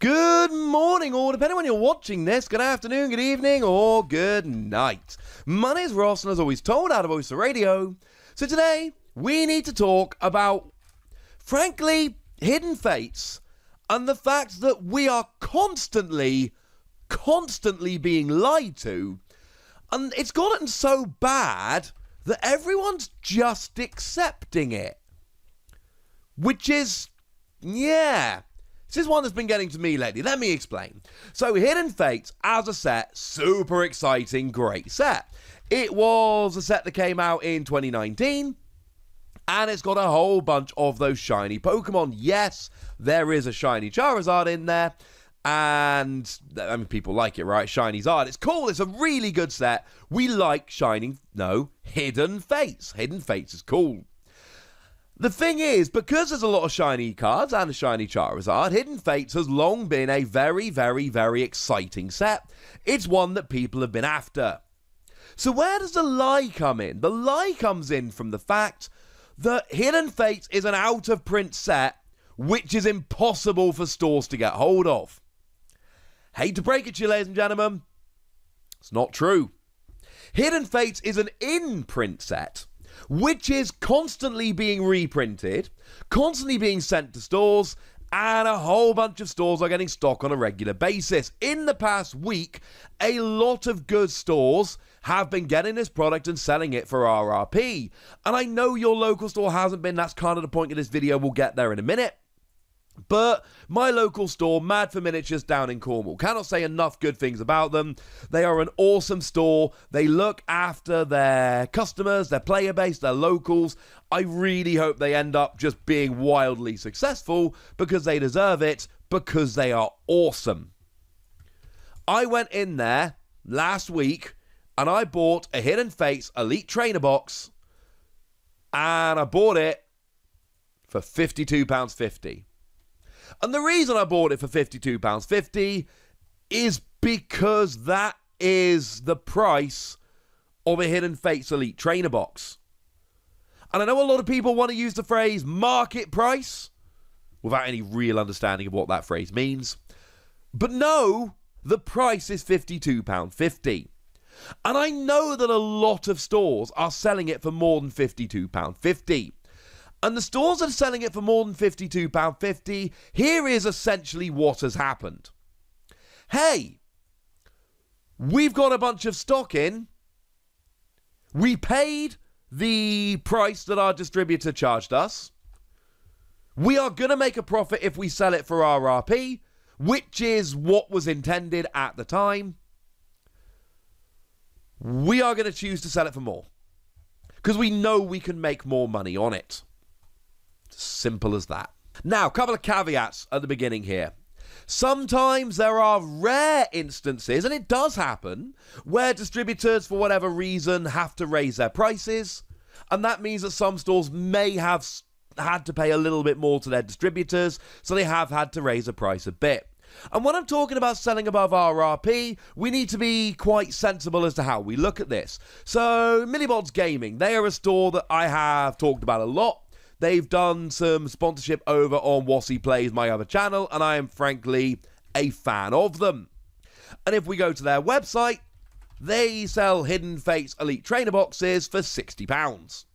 Good morning, or depending on when you're watching this, good afternoon, good evening, or good night. My name is Ross, and as always told out of Oyster Radio. So today, we need to talk about, frankly, hidden fates, and the fact that we are constantly being lied to, and it's gotten so bad that everyone's just accepting it. Which is, yeah... This is one that's been getting to me lately. Let me explain. So, Hidden Fates, as a set, super exciting, great set. It was a set that came out in 2019, and it's got a whole bunch of those shiny Pokemon. Yes, there is a shiny Charizard in there, and, I mean, people like it, right? Shiny Zard. It's cool. It's a really good set. We like Hidden Fates. Hidden Fates is cool. The thing is, because there's a lot of shiny cards and a shiny Charizard, Hidden Fates has long been a very, very, very exciting set. It's one that people have been after. So where does the lie come in? The lie comes in from the fact that Hidden Fates is an out-of-print set, which is impossible for stores to get hold of. Hate to break it to you, ladies and gentlemen, it's not true. Hidden Fates is an in-print set, which is constantly being reprinted, constantly being sent to stores, and a whole bunch of stores are getting stock on a regular basis. In the past week, a lot of good stores have been getting this product and selling it for RRP. And I know your local store hasn't been, that's kind of the point of this video, we'll get there in a minute. But my local store, Mad for Miniatures down in Cornwall, cannot say enough good things about them. They are an awesome store. They look after their customers, their player base, their locals. I really hope they end up just being wildly successful because they deserve it, because they are awesome. I went in there last week and I bought a Hidden Fates Elite Trainer box, and I bought it for £52.50. And the reason I bought it for £52.50 is because that is the price of a Hidden Fates Elite Trainer box. And I know a lot of people want to use the phrase market price without any real understanding of what that phrase means. But no, the price is £52.50. And I know that a lot of stores are selling it for more than £52.50. And the stores that are selling it for more than £52.50, here is essentially what has happened. Hey, we've got a bunch of stock in. We paid the price that our distributor charged us. We are going to make a profit if we sell it for RRP, which is what was intended at the time. We are going to choose to sell it for more, because we know we can make more money on it. Simple as that. Now, a couple of caveats at the beginning here. Sometimes there are rare instances, and it does happen, where distributors, for whatever reason, have to raise their prices, and that means that some stores may have had to pay a little bit more to their distributors, so they have had to raise the price a bit. And when I'm talking about selling above RRP, we need to be quite sensible as to how we look at this. So, Millibots Gaming, they are a store that I have talked about a lot. They've done some sponsorship over on Wassy Plays, my other channel, and I am frankly a fan of them. And if we go to their website, they sell Hidden Fates Elite Trainer boxes for £60.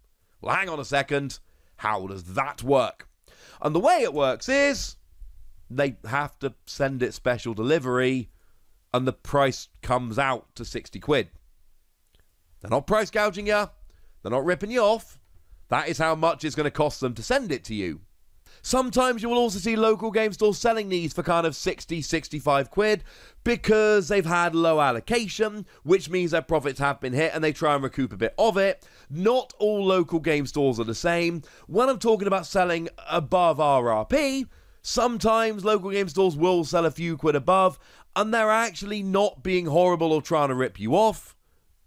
Well, hang on a second. How does that work? And the way it works is they have to send it special delivery, and the price comes out to 60 quid. They're not price gouging you. They're not ripping you off. That is how much it's going to cost them to send it to you. Sometimes you will also see local game stores selling these for kind of 60, 65 quid because they've had low allocation, which means their profits have been hit and they try and recoup a bit of it. Not all local game stores are the same. When I'm talking about selling above RRP, sometimes local game stores will sell a few quid above, and they're actually not being horrible or trying to rip you off.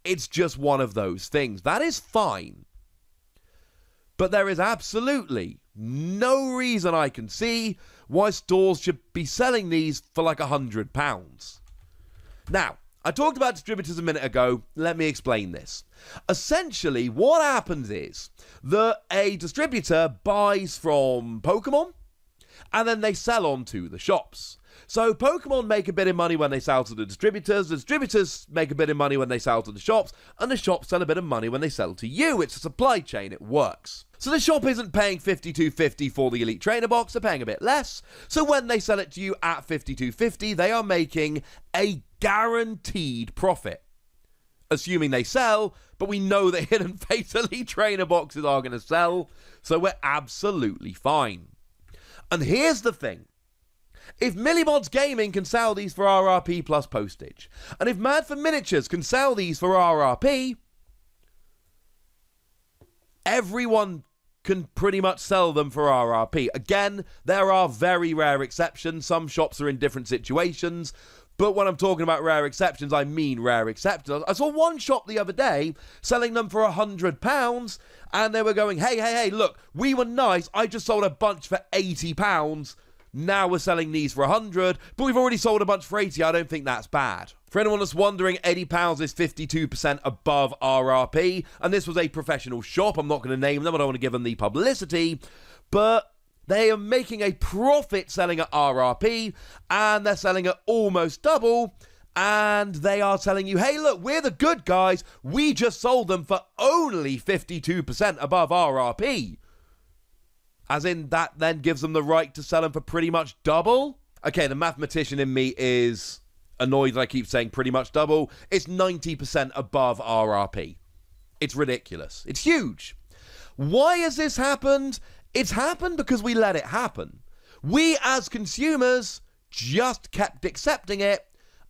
It's just one of those things. That is fine. But there is absolutely no reason I can see why stores should be selling these for like £100. Now, I talked about distributors a minute ago. Let me explain this. Essentially, what happens is that a distributor buys from Pokémon, and then they sell on to the shops. So Pokemon make a bit of money when they sell to the distributors make a bit of money when they sell to the shops, and the shops sell a bit of money when they sell to you. It's a supply chain, it works. So the shop isn't paying $52.50 for the Elite Trainer box, they're paying a bit less. So when they sell it to you at $52.50, they are making a guaranteed profit. Assuming they sell, but we know that Hidden Fates Elite Trainer boxes are going to sell, so we're absolutely fine. And here's the thing. If Millimods Gaming can sell these for RRP plus postage, and if Mad for Miniatures can sell these for RRP, everyone can pretty much sell them for RRP. Again, there are very rare exceptions. Some shops are in different situations. But when I'm talking about rare exceptions, I mean rare exceptions. I saw one shop the other day selling them for £100, and they were going, hey, look, we were nice. I just sold a bunch for £80. Now we're selling these for £100, but we've already sold a bunch for £80. I don't think that's bad. For anyone that's wondering, £80 is 52% above RRP, and this was a professional shop. I'm not going to name them. I don't want to give them the publicity, but they are making a profit selling at RRP, and they're selling at almost double, and they are telling you, hey, look, we're the good guys. We just sold them for only 52% above RRP. As in, that then gives them the right to sell them for pretty much double? Okay, the mathematician in me is annoyed that I keep saying pretty much double. It's 90% above RRP. It's ridiculous. It's huge. Why has this happened? It's happened because we let it happen. We as consumers just kept accepting it,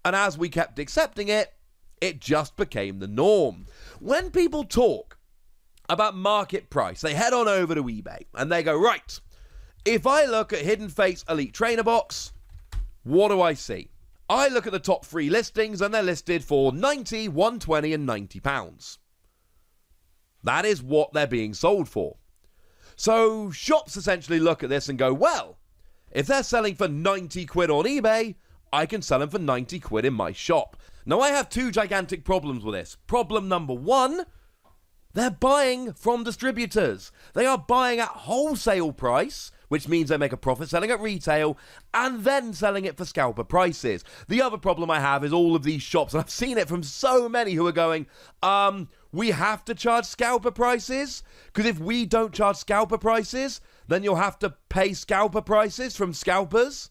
and as we kept accepting it, it just became the norm. When people talk about market price, they head on over to eBay and they go, right, if I look at Hidden Fates Elite Trainer Box, what do I see? I look at the top 3 listings and they're listed for £90, £120 and £90. That is what they're being sold for. So shops essentially look at this and go, well, if they're selling for 90 quid on eBay, I can sell them for 90 quid in my shop. Now, I have 2 gigantic problems with this. Problem number 1, they're buying from distributors. They are buying at wholesale price, which means they make a profit selling at retail, and then selling it for scalper prices. The other problem I have is all of these shops, and I've seen it from so many who are going, we have to charge scalper prices, because if we don't charge scalper prices, then you'll have to pay scalper prices from scalpers.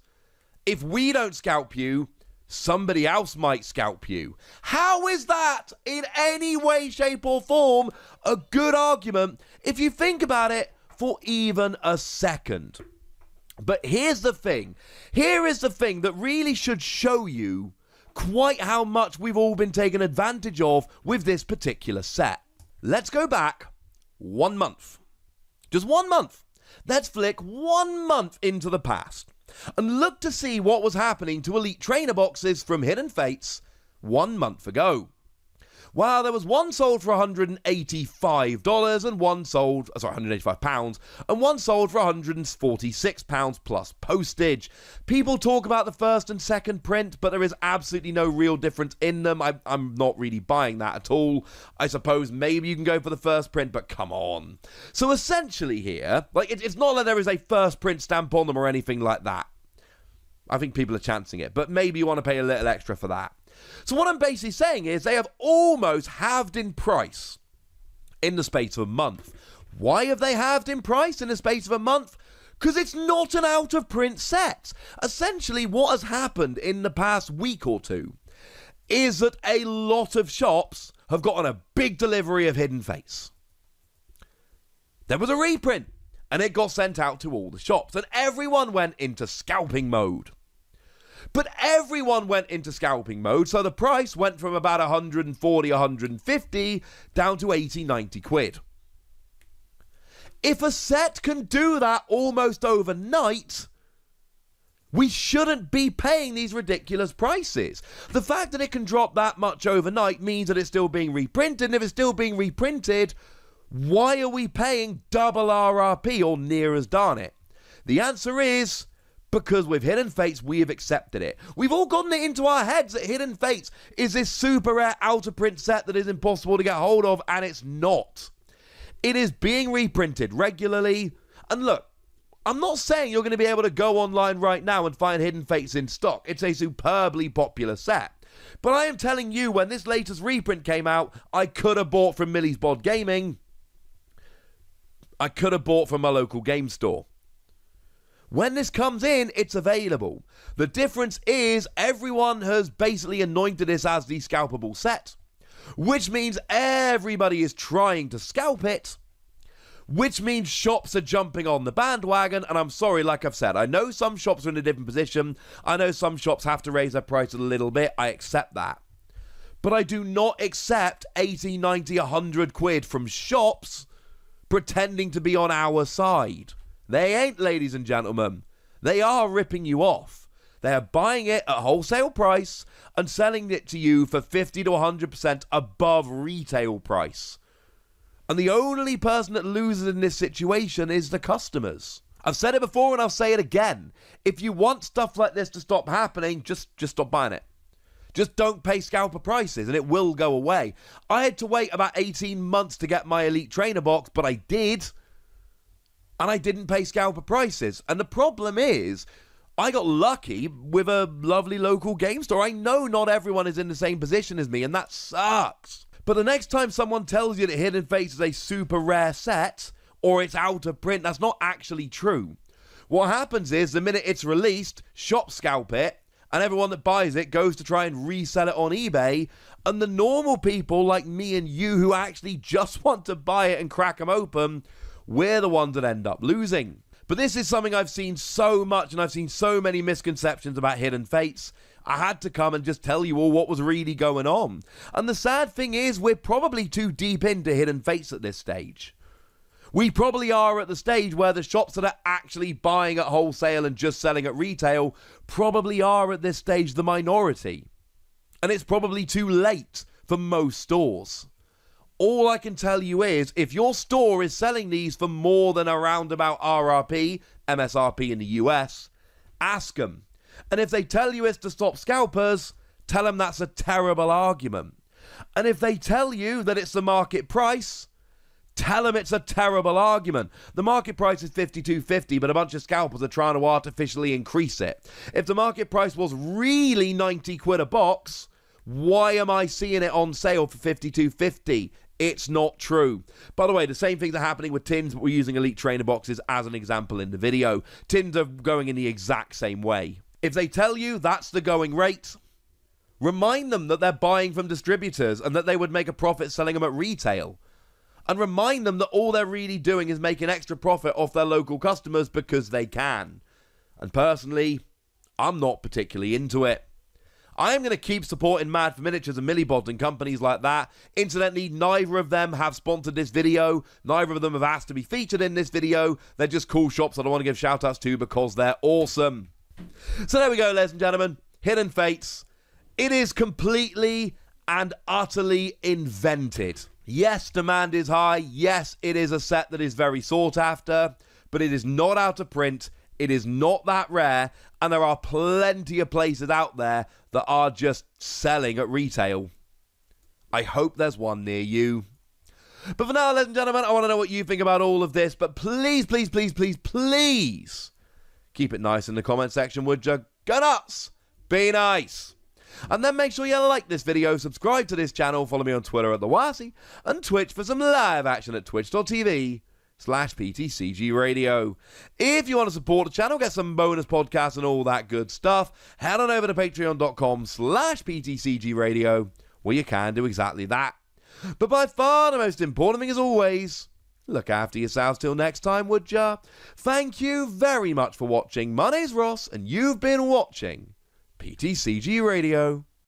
If we don't scalp you, somebody else might scalp you. How is that in any way, shape or form a good argument if you think about it for even a second? But here's the thing. Here is the thing that really should show you quite how much we've all been taken advantage of with this particular set. Let's go back 1 month. Just 1 month. Let's flick 1 month into the past and look to see what was happening to Elite Trainer boxes from Hidden Fates 1 month ago. Well, there was one sold for £185 and one sold, £185, and one sold for £146 plus postage. People talk about the first and second print, but there is absolutely no real difference in them. I'm not really buying that at all. I suppose maybe you can go for the first print, but come on. So essentially here, it's not like there is a first print stamp on them or anything like that. I think people are chancing it, but maybe you want to pay a little extra for that. So what I'm basically saying is they have almost halved in price in the space of a month. Why have they halved in price in the space of a month? Because it's not an out-of-print set. Essentially, what has happened in the past week or two is that a lot of shops have gotten a big delivery of Hidden Fates. There was a reprint, and it got sent out to all the shops, and everyone went into scalping mode. But everyone went into scalping mode, so the price went from about 140, 150 down to 80, 90 quid. If a set can do that almost overnight, we shouldn't be paying these ridiculous prices. The fact that it can drop that much overnight means that it's still being reprinted, and if it's still being reprinted, why are we paying double RRP or near as darn it? The answer is because with Hidden Fates, we have accepted it. We've all gotten it into our heads that Hidden Fates is this super rare out-of-print set that is impossible to get hold of, and it's not. It is being reprinted regularly. And look, I'm not saying you're going to be able to go online right now and find Hidden Fates in stock. It's a superbly popular set. But I am telling you, when this latest reprint came out, I could have bought from Millie's Bod Gaming. I could have bought from my local game store. When this comes in, it's available. The difference is everyone has basically anointed this as the scalpable set, which means everybody is trying to scalp it, which means shops are jumping on the bandwagon. And I'm sorry, like I've said, I know some shops are in a different position. I know some shops have to raise their prices a little bit. I accept that. But I do not accept 80, 90, 100 quid from shops pretending to be on our side. They ain't, ladies and gentlemen. They are ripping you off. They are buying it at wholesale price and selling it to you for 50 to 100% above retail price. And the only person that loses in this situation is the customers. I've said it before and I'll say it again. If you want stuff like this to stop happening, just stop buying it. Just don't pay scalper prices and it will go away. I had to wait about 18 months to get my Elite Trainer box, but I did. And I didn't pay scalper prices. And the problem is, I got lucky with a lovely local game store. I know not everyone is in the same position as me, and that sucks. But the next time someone tells you that Hidden Fates is a super rare set, or it's out of print, that's not actually true. What happens is, the minute it's released, shops scalp it, and everyone that buys it goes to try and resell it on eBay, and the normal people like me and you who actually just want to buy it and crack them open, we're the ones that end up losing. But this is something I've seen so much, and I've seen so many misconceptions about Hidden Fates. I had to come and just tell you all what was really going on. And the sad thing is, we're probably too deep into Hidden Fates at this stage. We probably are at the stage where the shops that are actually buying at wholesale and just selling at retail probably are at this stage the minority. And it's probably too late for most stores. All I can tell you is, if your store is selling these for more than around about RRP, MSRP in the US, ask them. And if they tell you it's to stop scalpers, tell them that's a terrible argument. And if they tell you that it's the market price, tell them it's a terrible argument. The market price is $52.50, but a bunch of scalpers are trying to artificially increase it. If the market price was really 90 quid a box, why am I seeing it on sale for $52.50? It's not true. By the way, the same things are happening with tins, but we're using Elite Trainer boxes as an example in the video. Tins are going in the exact same way. If they tell you that's the going rate, remind them that they're buying from distributors and that they would make a profit selling them at retail. And remind them that all they're really doing is making extra profit off their local customers because they can. And personally, I'm not particularly into it. I am going to keep supporting Mad for Miniatures and Millibods and companies like that. Incidentally, neither of them have sponsored this video. Neither of them have asked to be featured in this video. They're just cool shops that I want to give shout-outs to because they're awesome. So there we go, ladies and gentlemen. Hidden Fates. It is completely and utterly invented. Yes, demand is high. Yes, it is a set that is very sought after. But it is not out of print. It is not that rare, and there are plenty of places out there that are just selling at retail. I hope there's one near you. But for now, ladies and gentlemen, I want to know what you think about all of this, but please, please, please, please, please keep it nice in the comment section, would you? Go nuts! Be nice! And then make sure you like this video, subscribe to this channel, follow me on Twitter at TheWasi, and Twitch for some live action at twitch.tv/PTCG Radio. If you want to support the channel, get some bonus podcasts and all that good stuff, head on over to patreon.com/PTCG Radio, where you can do exactly that. But by far the most important thing as always, look after yourselves till next time, would ya? Thank you very much for watching. My name's Ross, and you've been watching PTCG Radio.